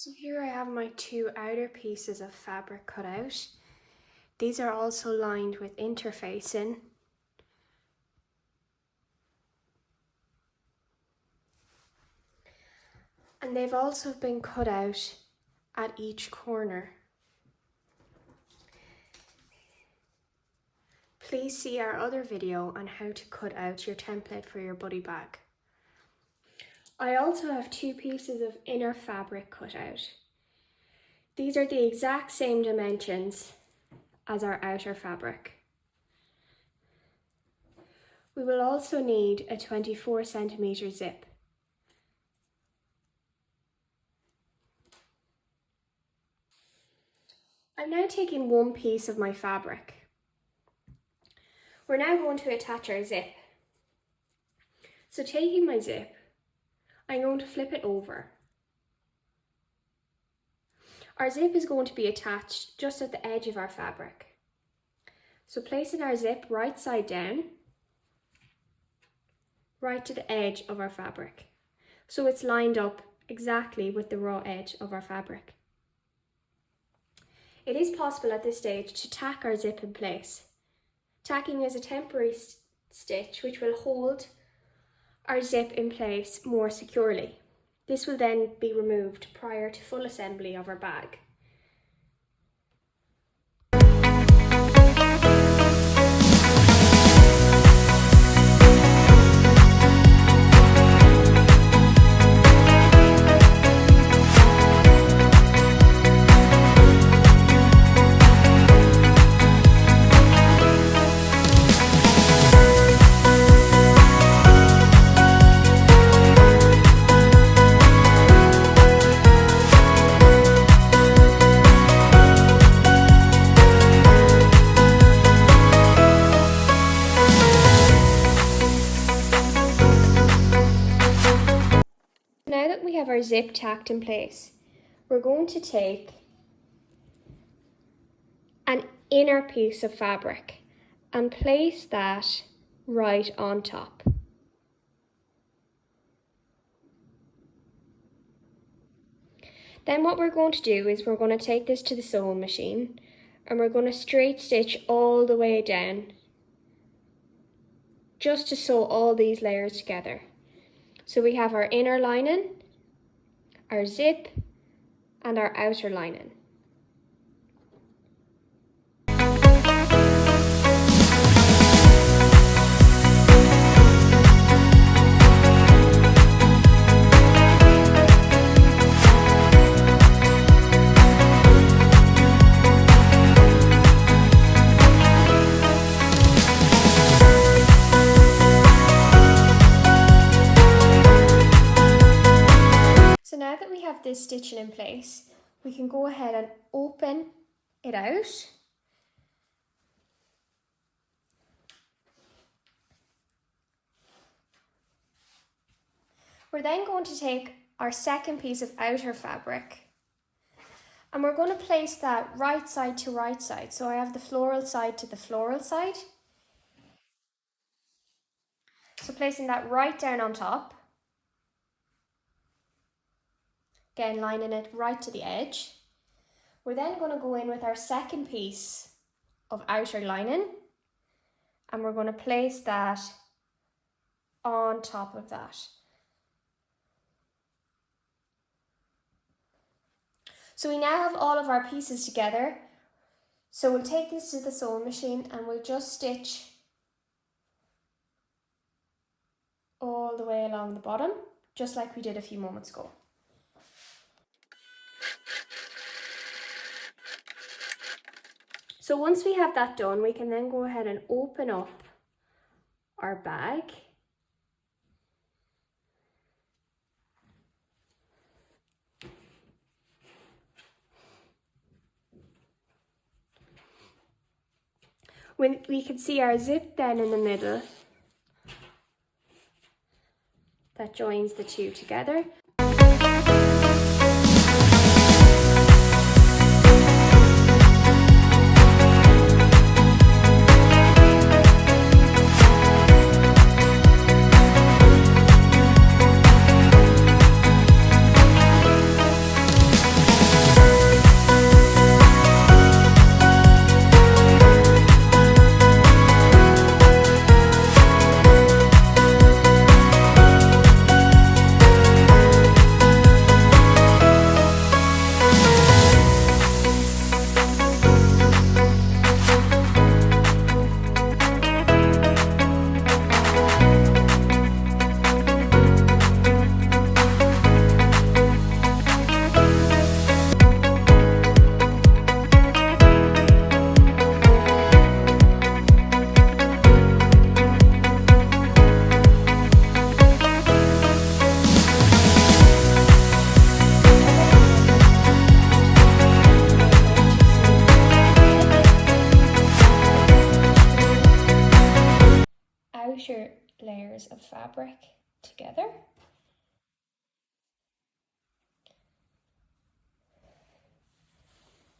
So here I have my two outer pieces of fabric cut out. These are also lined with interfacing. And they've also been cut out at each corner. Please see our other video on how to cut out your template for your buddy bag. I also have two pieces of inner fabric cut out. These are the exact same dimensions as our outer fabric. We will also need a 24 centimeter zip. I'm now taking one piece of my fabric. We're now going to attach our zip. So taking my zip, I'm going to flip it over. Our zip is going to be attached just at the edge of our fabric. So placing our zip right side down, right to the edge of our fabric. So it's lined up exactly with the raw edge of our fabric. It is possible at this stage to tack our zip in place. Tacking is a temporary stitch which will hold our zip in place more securely. This will then be removed prior to full assembly of our bag. Now that we have our zip tacked in place, we're going to take an inner piece of fabric and place that right on top. Then what we're going to do is we're going to take this to the sewing machine and we're going to straight stitch all the way down just to sew all these layers together. So we have our inner lining, our zip, and our outer lining. Now that we have this stitching in place, we can go ahead and open it out. We're then going to take our second piece of outer fabric and we're going to place that right side to right side. So I have the floral side to the floral side. So placing that right down on top. Again, lining it right to the edge. We're then going to go in with our second piece of outer lining and we're going to place that on top of that. So we now have all of our pieces together. So we'll take this to the sewing machine and we'll just stitch all the way along the bottom, just like we did a few moments ago. So once we have that done, we can then go ahead and open up our bag. We can see our zip then in the middle that joins the two together. layers of fabric together.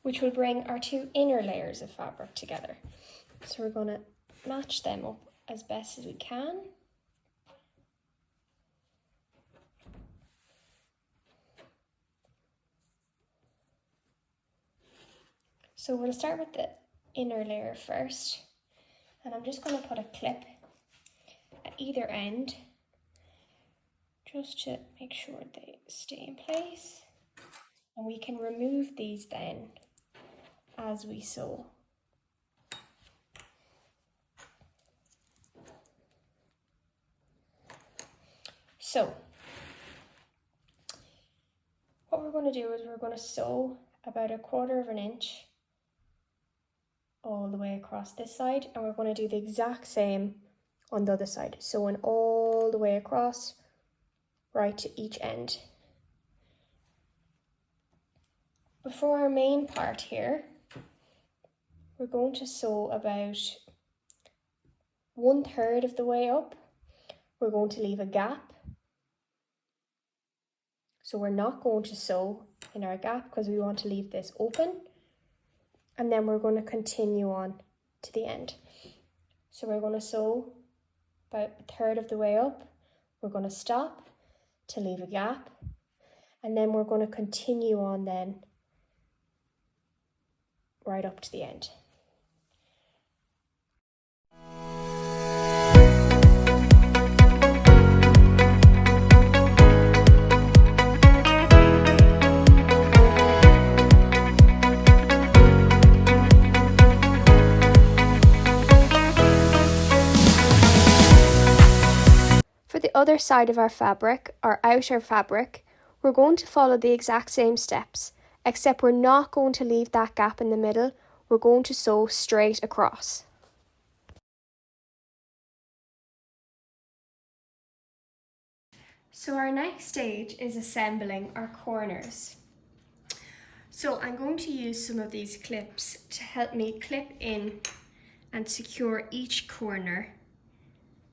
Which will bring our two inner layers of fabric together. So we're going to match them up as best as we can. So we'll start with the inner layer first, and I'm just going to put a clip at either end just to make sure they stay in place, and we can remove these then as we sew. So what we're going to do is we're going to sew about 1/4 inch all the way across this side, and we're going to do the exact same on the other side, sewing all the way across right to each end. Before our main part here, we're going to sew about 1/3 of the way up. We're going to leave a gap. So we're not going to sew in our gap because we want to leave this open. And then we're going to continue on to the end. So we're going to sew about 1/3 of the way up. We're going to stop to leave a gap. And then we're going to continue on then right up to the end. For the other side of our fabric, our outer fabric, we're going to follow the exact same steps, except we're not going to leave that gap in the middle. We're going to sew straight across. So our next stage is assembling our corners. So I'm going to use some of these clips to help me clip in and secure each corner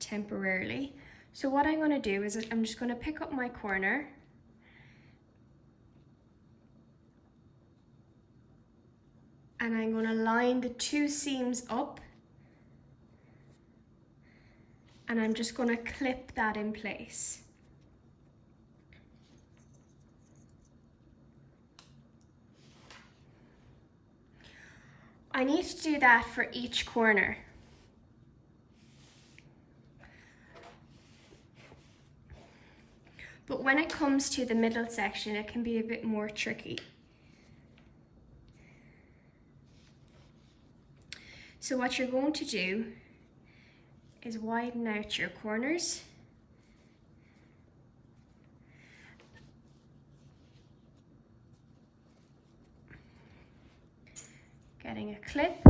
temporarily. So what I'm going to do is I'm just going to pick up my corner and I'm going to line the two seams up, and I'm just going to clip that in place. I need to do that for each corner. But when it comes to the middle section, it can be a bit more tricky. So what you're going to do is widen out your corners. Getting a clip.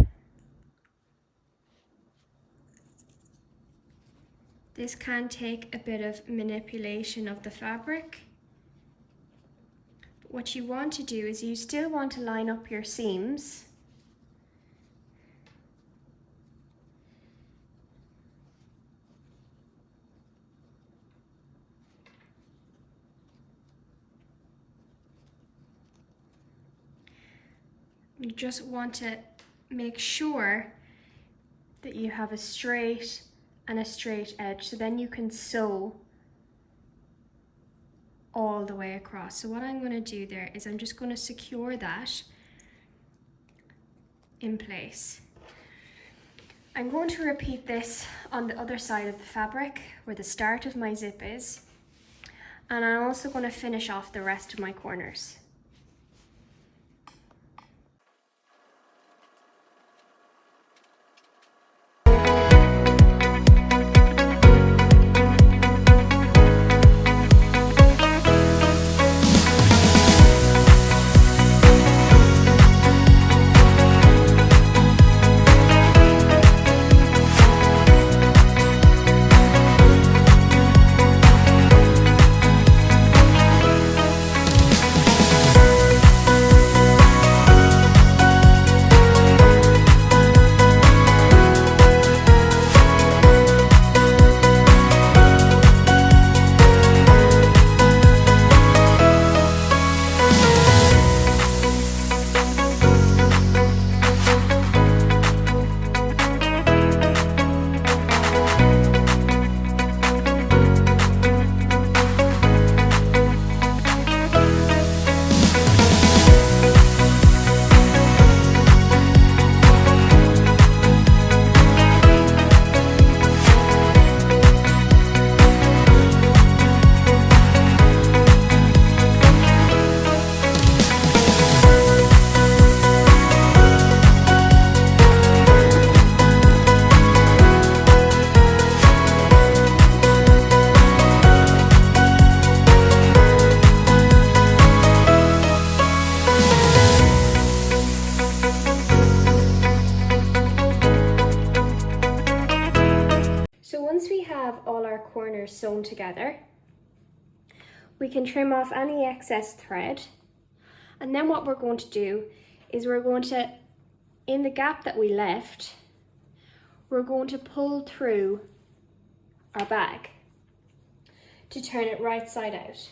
This can take a bit of manipulation of the fabric. But what you want to do is you still want to line up your seams. You just want to make sure that you have a straight and a straight edge, so then you can sew all the way across. So what I'm going to do there is I'm just going to secure that in place. I'm going to repeat this on the other side of the fabric where the start of my zip is, and I'm also going to finish off the rest of my corners. corners sewn together. We can trim off any excess thread. And then what we're going to do is we're going to, in the gap that we left, we're going to pull through our bag to turn it right side out.